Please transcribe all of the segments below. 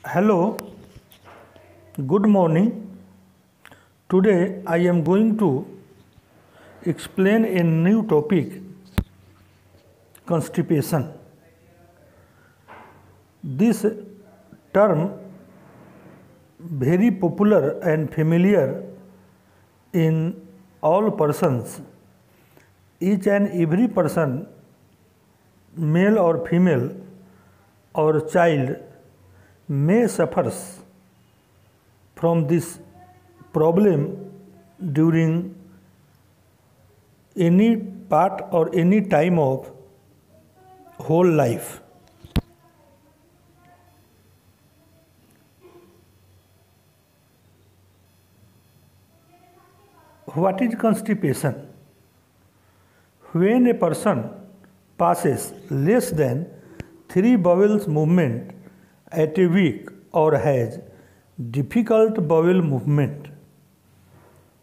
Hello, good morning. Today I am going to explain a new topic, constipation. This term very popular and familiar in all persons. Each and every person, male or female or child, may suffers from this problem during any part or any time of whole life. What is constipation? When a person passes less than 3 bowels movement at a week or has difficult bowel movement.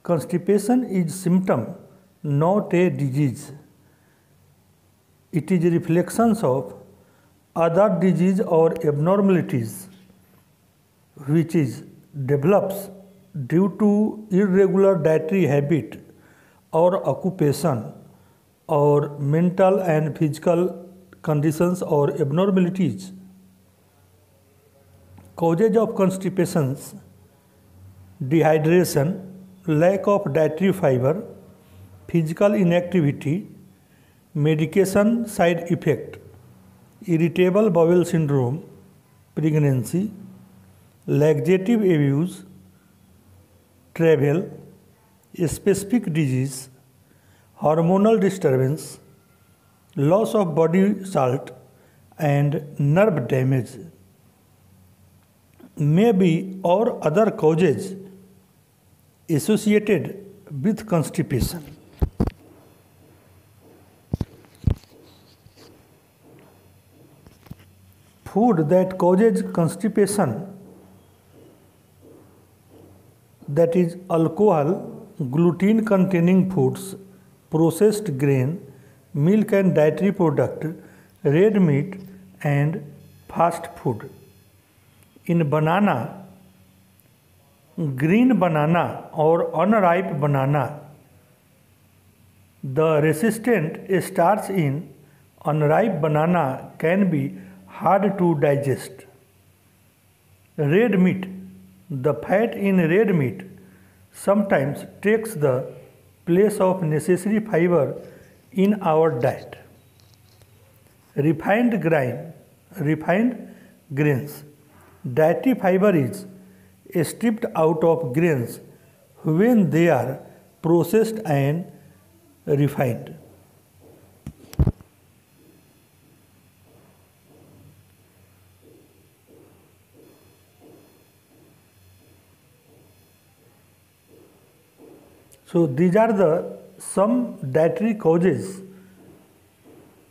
Constipation is symptom, not a disease. It is reflections of other disease or abnormalities which is develops due to irregular dietary habit or occupation or mental and physical conditions or abnormalities. Causes of constipations: dehydration, lack of dietary fiber, physical inactivity, medication side effect, irritable bowel syndrome, pregnancy, laxative abuse, travel, specific disease, hormonal disturbance, loss of body salt, and nerve damage. May be or other causes associated with constipation. Food that causes constipation, that is alcohol, gluten containing foods, processed grain, milk and dairy product, red meat and fast food. In banana, green banana or unripe banana, the resistant starch in unripe banana can be hard to digest. Red meat, the fat in red meat sometimes takes the place of necessary fiber in our diet. Refined grains. Dietary fiber is stripped out of grains when they are processed and refined. So these are the some dietary causes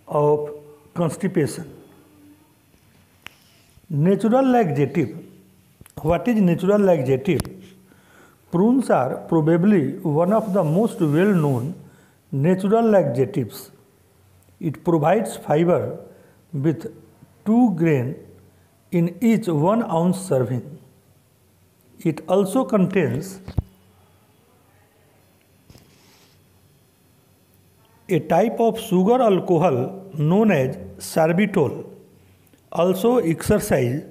of constipation. Natural laxative. What is natural laxative? Prunes are probably one of the most well-known natural laxatives. It provides fiber with 2 grains in each 1 ounce serving. It also contains a type of sugar alcohol known as sorbitol. Also exercise,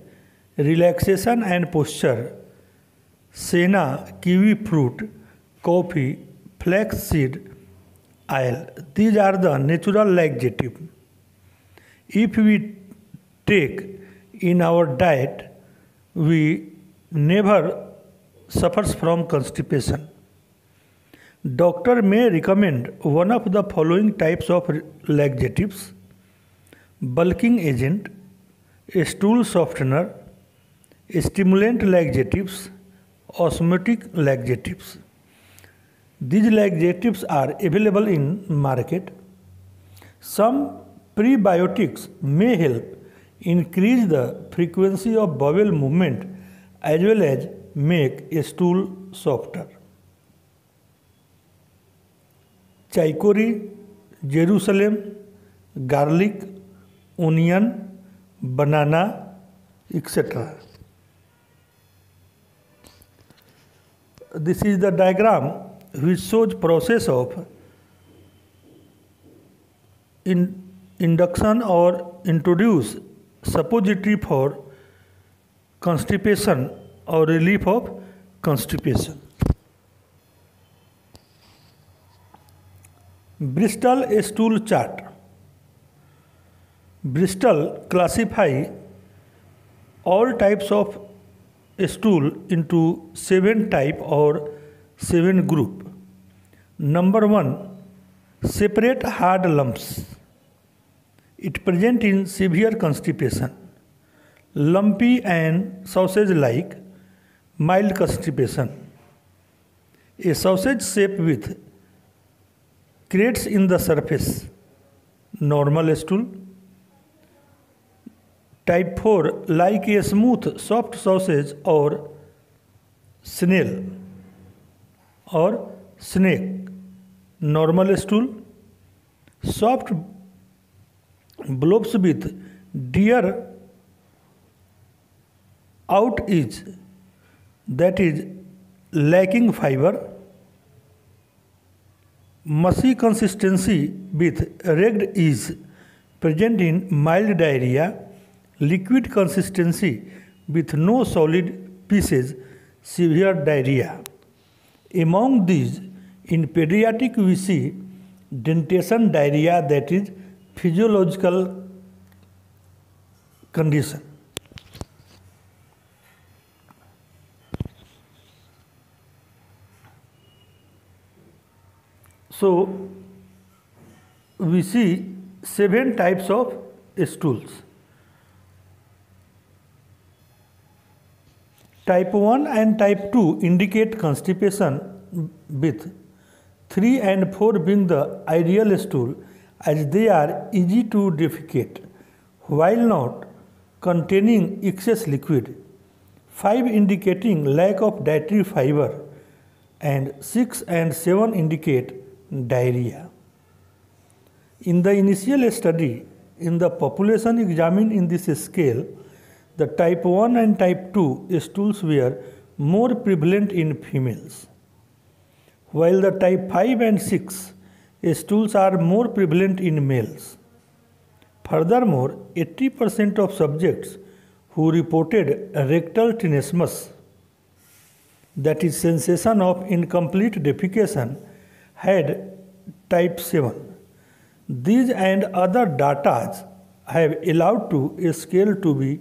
relaxation and posture, senna, kiwi fruit, coffee, flax seed oil. These are the natural laxative. If we take in our diet, we never suffers from constipation. Doctor may recommend one of the following types of laxatives: bulking agent, stool softener, stimulant laxatives, osmotic laxatives. These laxatives are available in market. Some prebiotics may help increase the frequency of bowel movement as well as make a stool softer. Chicory, Jerusalem, garlic, onion, banana, etc. this is the diagram which shows process of induction or introduce suppository for constipation or relief of constipation. Bristol stool chart. Bristol classify all types of stool into 7 type or 7 group. Number 1, separate hard lumps. It present in severe constipation. Lumpy and sausage-like mild constipation. A sausage shape with crates in the surface. Normal stool. Type 4, like a smooth, soft sausage or snail or snake. Normal stool. Soft blobs with dear out edge, that is lacking fiber. Mushy consistency with ragged edge, present in mild diarrhea. Liquid consistency with no solid pieces, severe diarrhea. Among these, in pediatric we see dentation diarrhea, that is physiological condition. So we see 7 types of stools. Type 1 and type 2 indicate constipation, with 3 and 4 being the ideal stool, as they are easy to defecate while not containing excess liquid. 5 indicating lack of dietary fiber, and 6 and 7 indicate diarrhea. In the initial study, in the population examined in this scale, the type 1 and type 2 stools were more prevalent in females, while the type 5 and 6 stools are more prevalent in males. Furthermore, 80% of subjects who reported rectal tenesmus, that is sensation of incomplete defecation, had type 7. These and other data have allowed to a scale to be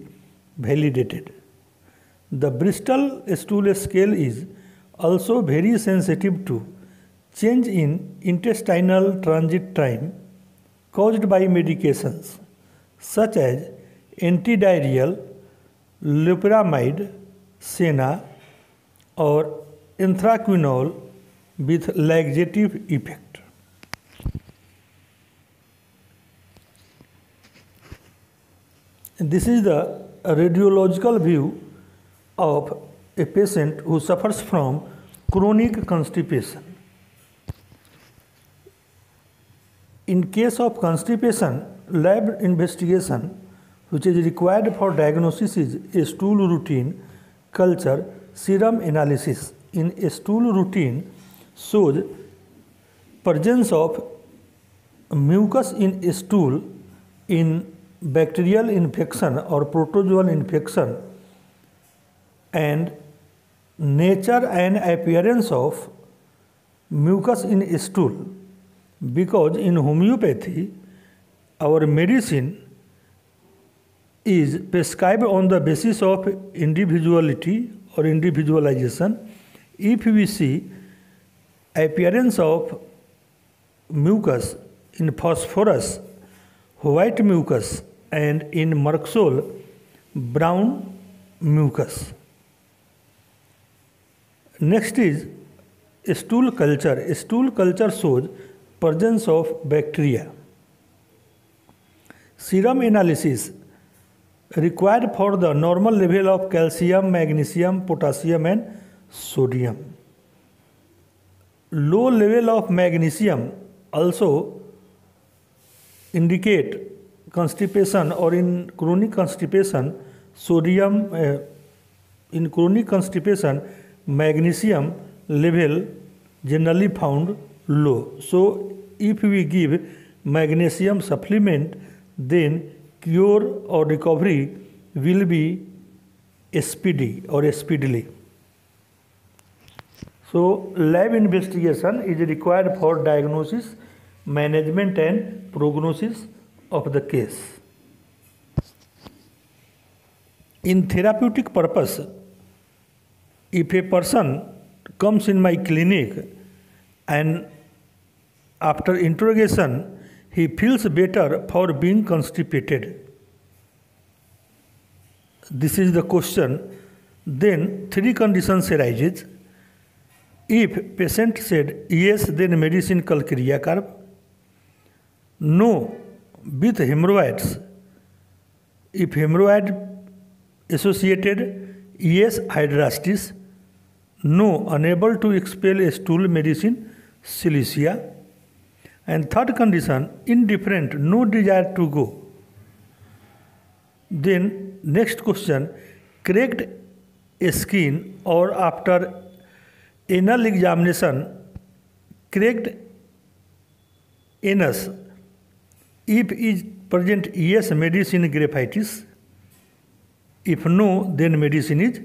validated. The Bristol stool scale is also very sensitive to change in intestinal transit time caused by medications such as antidiarrheal, loperamide, Senna, or anthraquinol with laxative effect. This is the radiological view of a patient who suffers from chronic constipation. In case of constipation, lab investigation which is required for diagnosis is a stool routine culture serum analysis. In a stool routine shows presence of mucus in a stool in bacterial infection or protozoal infection, and nature and appearance of mucus in a stool, because in homeopathy our medicine is prescribed on the basis of individuality or individualization. If we see appearance of mucus in phosphorus, white mucus, and in Merxol, brown mucus. Next is stool culture. Stool culture shows presence of bacteria. Serum analysis required for the normal level of calcium, magnesium, potassium, and sodium. Low level of magnesium also indicate constipation, or in chronic constipation, sodium in chronic constipation, magnesium level generally found low. So if we give magnesium supplement, then cure or recovery will be speedy or speedily. So lab investigation is required for diagnosis, management and prognosis of the case. In therapeutic purpose, if a person comes in my clinic and after interrogation he feels better for being constipated, this is the question, then three conditions arises. If patient said yes, then medicine kal kriya karb. No, with hemorrhoids. If hemorrhoid associated, yes, hydrastis. No, unable to expel a stool, medicine Cilicia. And third condition, indifferent, no desire to go. Then next question, cracked skin or after anal examination, cracked anus. If is present, yes, medicine graphitis. If no, then medicine is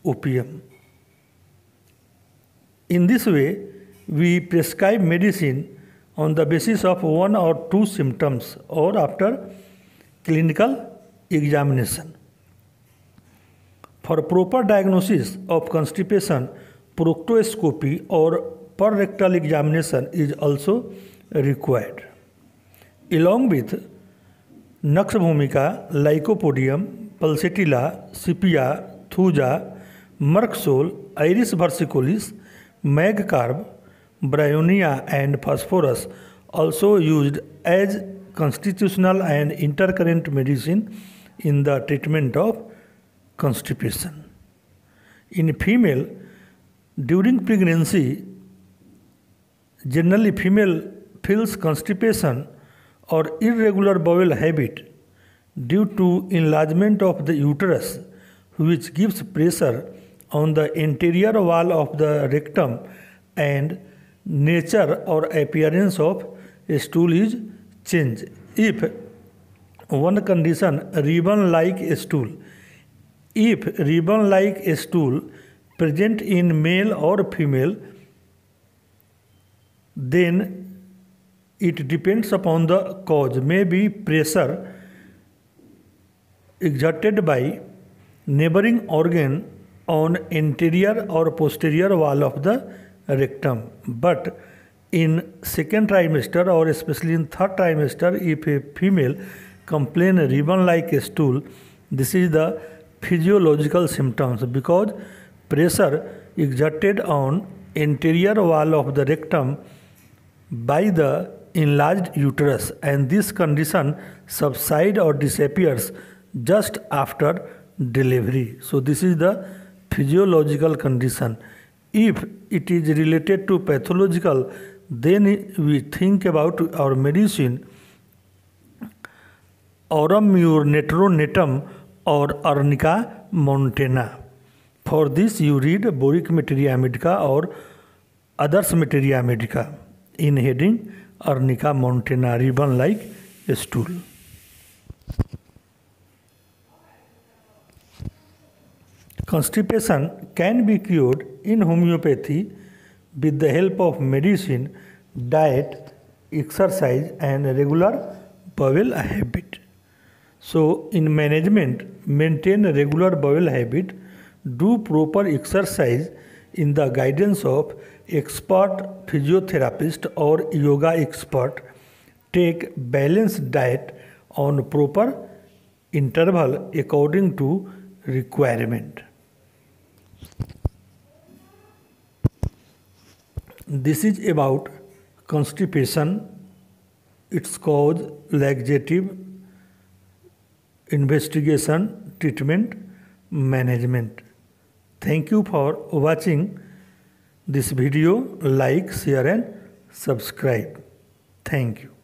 opium. In this way, we prescribe medicine on the basis of one or two symptoms or after clinical examination. For proper diagnosis of constipation, proctoscopy or per-rectal examination is also required. Along with Nux vomica, Lycopodium, pulsatilla, sepia, thuja, Merksol, Iris versicollis, magcarb, bryonia and phosphorus also used as constitutional and intercurrent medicine in the treatment of constipation. In female, during pregnancy, generally female feels constipation or irregular bowel habit due to enlargement of the uterus, which gives pressure on the anterior wall of the rectum, and nature or appearance of a stool is changed. If one condition, ribbon-like stool, if ribbon-like stool present in male or female, then it depends upon the cause, may be pressure exerted by neighboring organ on anterior or posterior wall of the rectum. But in second trimester or especially in third trimester, if a female complain ribbon-like stool, this is the physiological symptoms because pressure exerted on anterior wall of the rectum by the enlarged uterus, and this condition subsides or disappears just after delivery. So this is the physiological condition. If it is related to pathological, then we think about our medicine Aurum mur netronatum or Arnica montana. For this you read Boric materia medica or Others materia medica in heading Arnica montana, ribbon-like stool. Constipation can be cured in homeopathy with the help of medicine, diet, exercise and regular bowel habit. So in management, maintain a regular bowel habit, do proper exercise in the guidance of expert physiotherapist or yoga expert, take balanced diet on proper interval according to requirement. This is about constipation, its cause, laxative, investigation, treatment, management. Thank you for watching this video. Like, share and subscribe. Thank you.